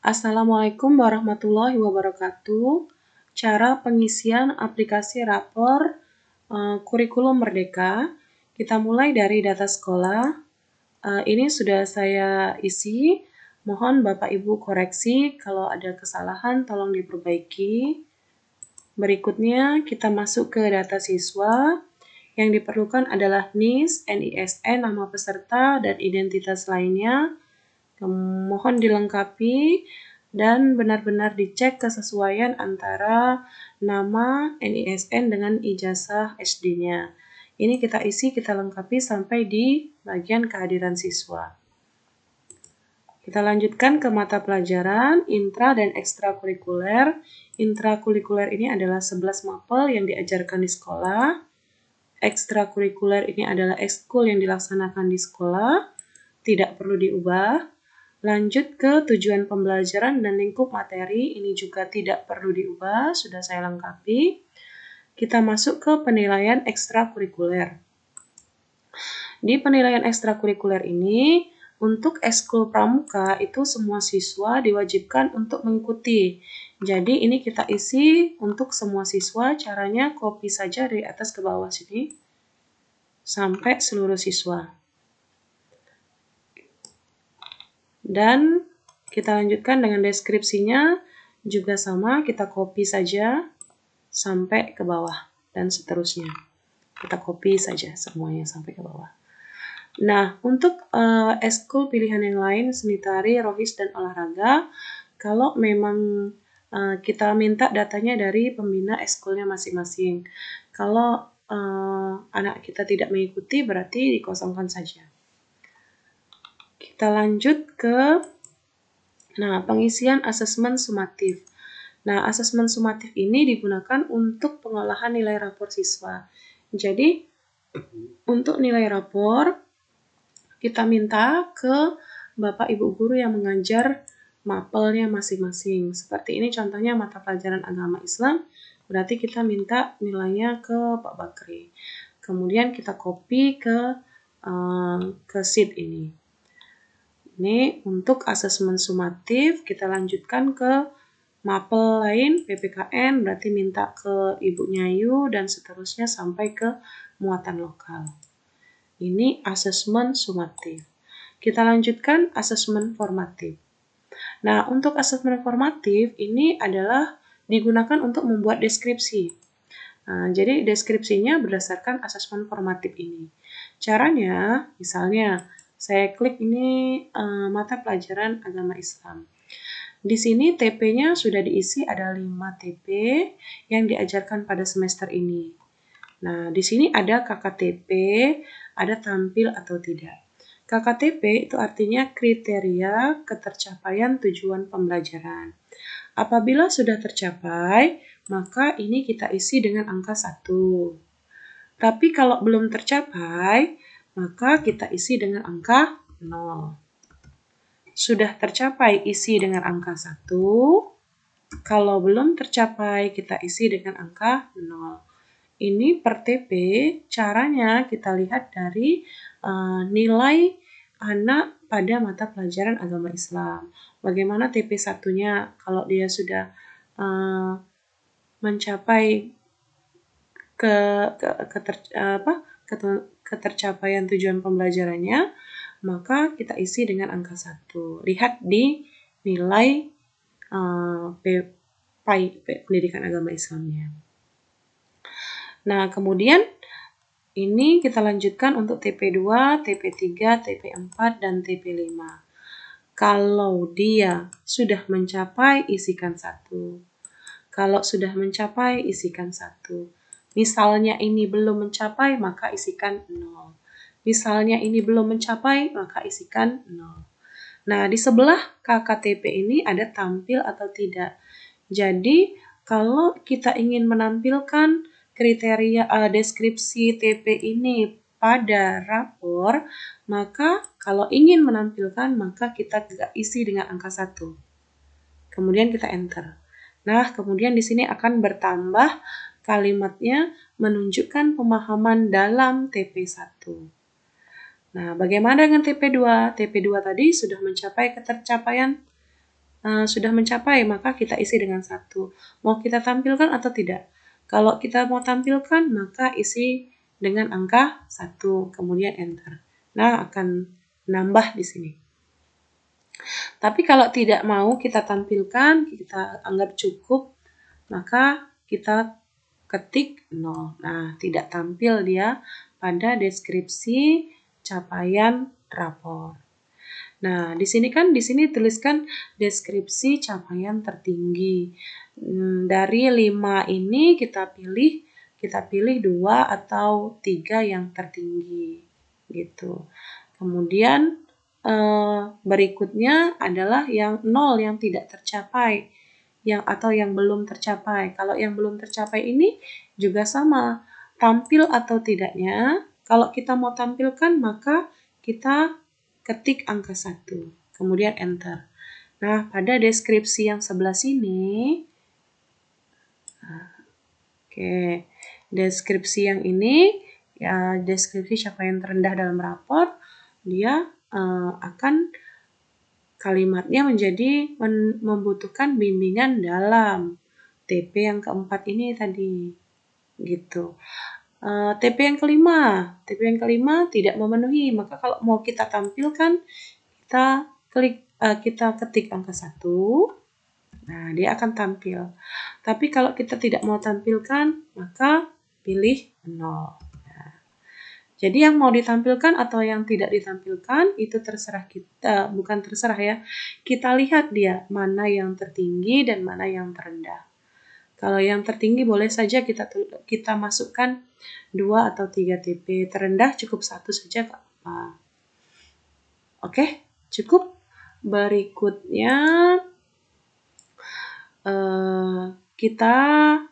Assalamualaikum warahmatullahi wabarakatuh. Cara pengisian aplikasi rapor kurikulum Merdeka. Kita mulai dari data sekolah. Ini sudah saya isi. Mohon Bapak Ibu koreksi kalau ada kesalahan tolong diperbaiki. Berikutnya kita masuk ke data siswa. Yang diperlukan adalah NIS, NISN, nama peserta, dan identitas lainnya. Mohon dilengkapi dan benar-benar dicek kesesuaian antara nama NISN dengan ijazah SD-nya. Ini kita isi, kita lengkapi sampai di bagian kehadiran siswa. Kita lanjutkan ke mata pelajaran intra dan ekstrakurikuler. Intrakurikuler ini adalah 11 mapel yang diajarkan di sekolah. Ekstrakurikuler ini adalah ekskul yang dilaksanakan di sekolah. Tidak perlu diubah. Lanjut ke tujuan pembelajaran dan lingkup materi, ini juga tidak perlu diubah, sudah saya lengkapi. Kita masuk ke penilaian ekstrakurikuler. Di penilaian ekstrakurikuler ini, untuk ekskul pramuka itu semua siswa diwajibkan untuk mengikuti. Jadi ini kita isi untuk semua siswa, caranya copy saja dari atas ke bawah sini, sampai seluruh siswa. Dan kita lanjutkan dengan deskripsinya juga sama, kita copy saja sampai ke bawah dan seterusnya. Kita copy saja semuanya sampai ke bawah. Nah, untuk ekskul pilihan yang lain, seni tari, rohis, dan olahraga, kalau memang kita minta datanya dari pembina ekskulnya masing-masing. Kalau anak kita tidak mengikuti, berarti dikosongkan saja. Kita lanjut ke pengisian asesmen sumatif. Nah, asesmen sumatif ini digunakan untuk pengolahan nilai rapor siswa. Jadi, untuk nilai rapor, kita minta ke Bapak Ibu Guru yang mengajar mapelnya masing-masing. Seperti ini contohnya mata pelajaran agama Islam, berarti kita minta nilainya ke Pak Bakri. Kemudian kita copy ke sheet ini. Ini untuk asesmen sumatif, kita lanjutkan ke mapel lain, PPKN, berarti minta ke Ibu Nyayu, dan seterusnya sampai ke muatan lokal. Ini asesmen sumatif. Kita lanjutkan asesmen formatif. Nah, untuk asesmen formatif, ini adalah digunakan untuk membuat deskripsi. Nah, jadi deskripsinya berdasarkan asesmen formatif ini. Caranya, misalnya, saya klik ini mata pelajaran agama Islam. Di sini TP-nya sudah diisi, ada 5 TP yang diajarkan pada semester ini. Nah, di sini ada KKTP, ada tampil atau tidak. KKTP itu artinya kriteria ketercapaian tujuan pembelajaran. Apabila sudah tercapai, maka ini kita isi dengan angka 1. Tapi kalau belum tercapai, maka kita isi dengan angka 0. Sudah tercapai, isi dengan angka 1. Kalau belum tercapai, kita isi dengan angka 0. Ini per TP, caranya kita lihat dari nilai anak pada mata pelajaran agama Islam. Bagaimana TP 1-nya kalau dia sudah mencapai ketercapaian tujuan pembelajarannya, maka kita isi dengan angka 1. Lihat di nilai pendidikan agama Islamnya. Nah, kemudian ini kita lanjutkan untuk TP2, TP3, TP4, dan TP5. Kalau dia sudah mencapai, isikan 1. Kalau sudah mencapai, isikan 1. Misalnya ini belum mencapai, maka isikan 0. Misalnya ini belum mencapai, maka isikan 0. Nah, di sebelah KKTP ini ada tampil atau tidak. Jadi, kalau kita ingin menampilkan kriteria deskripsi TP ini pada rapor, maka kalau ingin menampilkan, maka kita isi dengan angka 1. Kemudian kita enter. Nah, kemudian di sini akan bertambah kalimatnya menunjukkan pemahaman dalam TP1. Nah, bagaimana dengan TP2? TP2 tadi sudah mencapai ketercapaian sudah mencapai, maka kita isi dengan 1. Mau kita tampilkan atau tidak? Kalau kita mau tampilkan, maka isi dengan angka 1, kemudian enter. Nah, akan nambah di sini. Tapi kalau tidak mau kita tampilkan, kita anggap cukup, maka kita ketik 0. Nah, tidak tampil dia pada deskripsi capaian rapor. Nah, di sini tuliskan deskripsi capaian tertinggi. Dari 5 ini kita pilih 2 atau 3 yang tertinggi gitu. Kemudian berikutnya adalah yang 0 yang tidak tercapai, atau yang belum tercapai. Kalau yang belum tercapai ini juga sama, tampil atau tidaknya. Kalau kita mau tampilkan, maka kita ketik angka 1, kemudian enter. Nah, pada deskripsi yang sebelah sini, deskripsi yang ini, ya, deskripsi capaian terendah dalam rapor, dia akan kalimatnya menjadi membutuhkan bimbingan dalam TP yang keempat ini tadi, gitu. TP yang kelima tidak memenuhi, maka kalau mau kita tampilkan, kita ketik angka 1, nah dia akan tampil. Tapi kalau kita tidak mau tampilkan, maka pilih 0. Jadi yang mau ditampilkan atau yang tidak ditampilkan itu terserah kita, bukan terserah ya. Kita lihat dia mana yang tertinggi dan mana yang terendah. Kalau yang tertinggi boleh saja kita masukkan 2 atau 3 TP, terendah cukup 1 saja Kak. Oke, cukup. Berikutnya kita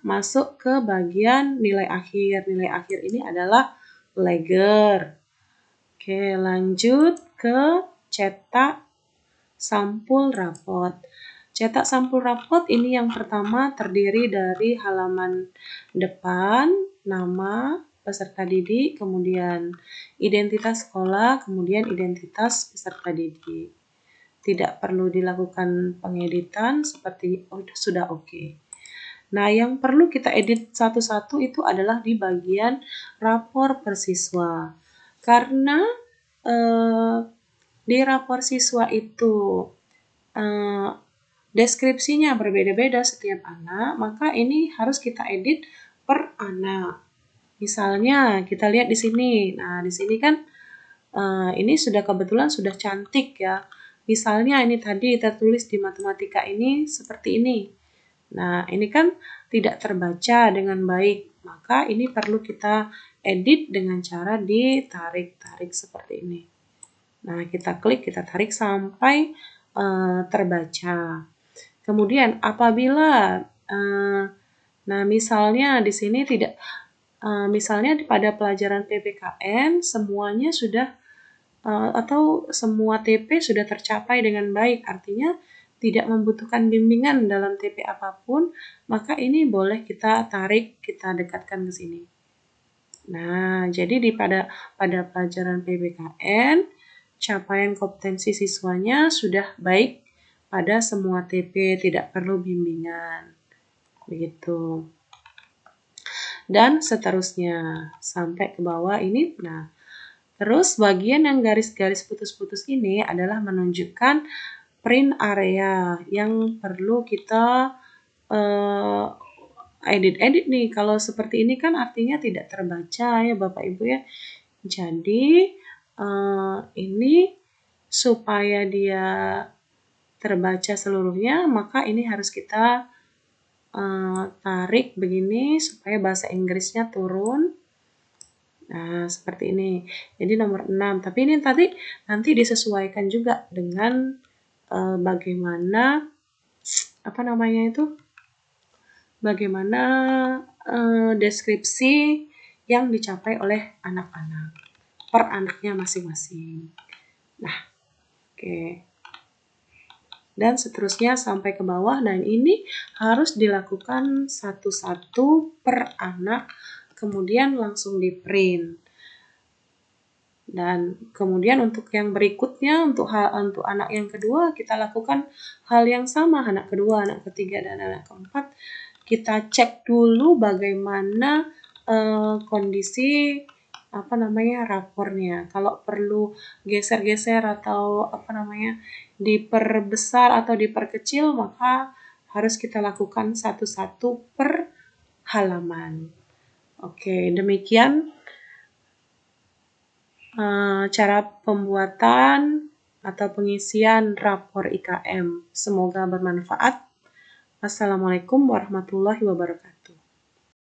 masuk ke bagian nilai akhir. Nilai akhir ini adalah Legger. Oke, lanjut ke cetak sampul rapot. Cetak sampul rapot ini yang pertama terdiri dari halaman depan, nama peserta didik, kemudian identitas sekolah, kemudian identitas peserta didik. Tidak perlu dilakukan pengeditan, seperti sudah oke. Nah, yang perlu kita edit satu-satu itu adalah di bagian rapor per siswa. Karena di rapor siswa itu deskripsinya berbeda-beda setiap anak, maka ini harus kita edit per anak. Misalnya kita lihat di sini. Nah, di sini kan ini kebetulan sudah cantik ya. Misalnya ini tadi tertulis di matematika ini seperti ini. Nah, ini kan tidak terbaca dengan baik, maka ini perlu kita edit dengan cara ditarik-tarik seperti ini. Nah, kita klik, kita tarik sampai terbaca. Kemudian apabila, nah misalnya di sini tidak, misalnya pada pelajaran PPKN semuanya sudah atau semua TP sudah tercapai dengan baik, artinya tidak membutuhkan bimbingan dalam TP apapun, maka ini boleh kita tarik, kita dekatkan ke sini. Nah, jadi pada pelajaran PPKN, capaian kompetensi siswanya sudah baik pada semua TP, tidak perlu bimbingan. Begitu. Dan seterusnya, sampai ke bawah ini. Nah, terus bagian yang garis-garis putus-putus ini adalah menunjukkan print area yang perlu kita edit nih. Kalau seperti ini kan artinya tidak terbaca ya Bapak Ibu ya. Jadi ini supaya dia terbaca seluruhnya, maka ini harus kita tarik begini supaya bahasa Inggrisnya turun. Nah, seperti ini. Jadi nomor 6. Tapi ini nanti disesuaikan juga dengan bagaimana bagaimana deskripsi yang dicapai oleh anak-anak per anaknya masing-masing. Nah, oke. Dan seterusnya sampai ke bawah, dan ini harus dilakukan satu-satu per anak, kemudian langsung di print. Dan kemudian untuk yang berikutnya, untuk anak yang kedua, kita lakukan hal yang sama, anak kedua, anak ketiga, dan anak keempat. Kita cek dulu bagaimana kondisi rapornya. Kalau perlu geser-geser atau diperbesar atau diperkecil, maka harus kita lakukan satu-satu per halaman. Oke, demikian cara pembuatan atau pengisian rapor IKM. Semoga bermanfaat. Assalamualaikum warahmatullahi wabarakatuh.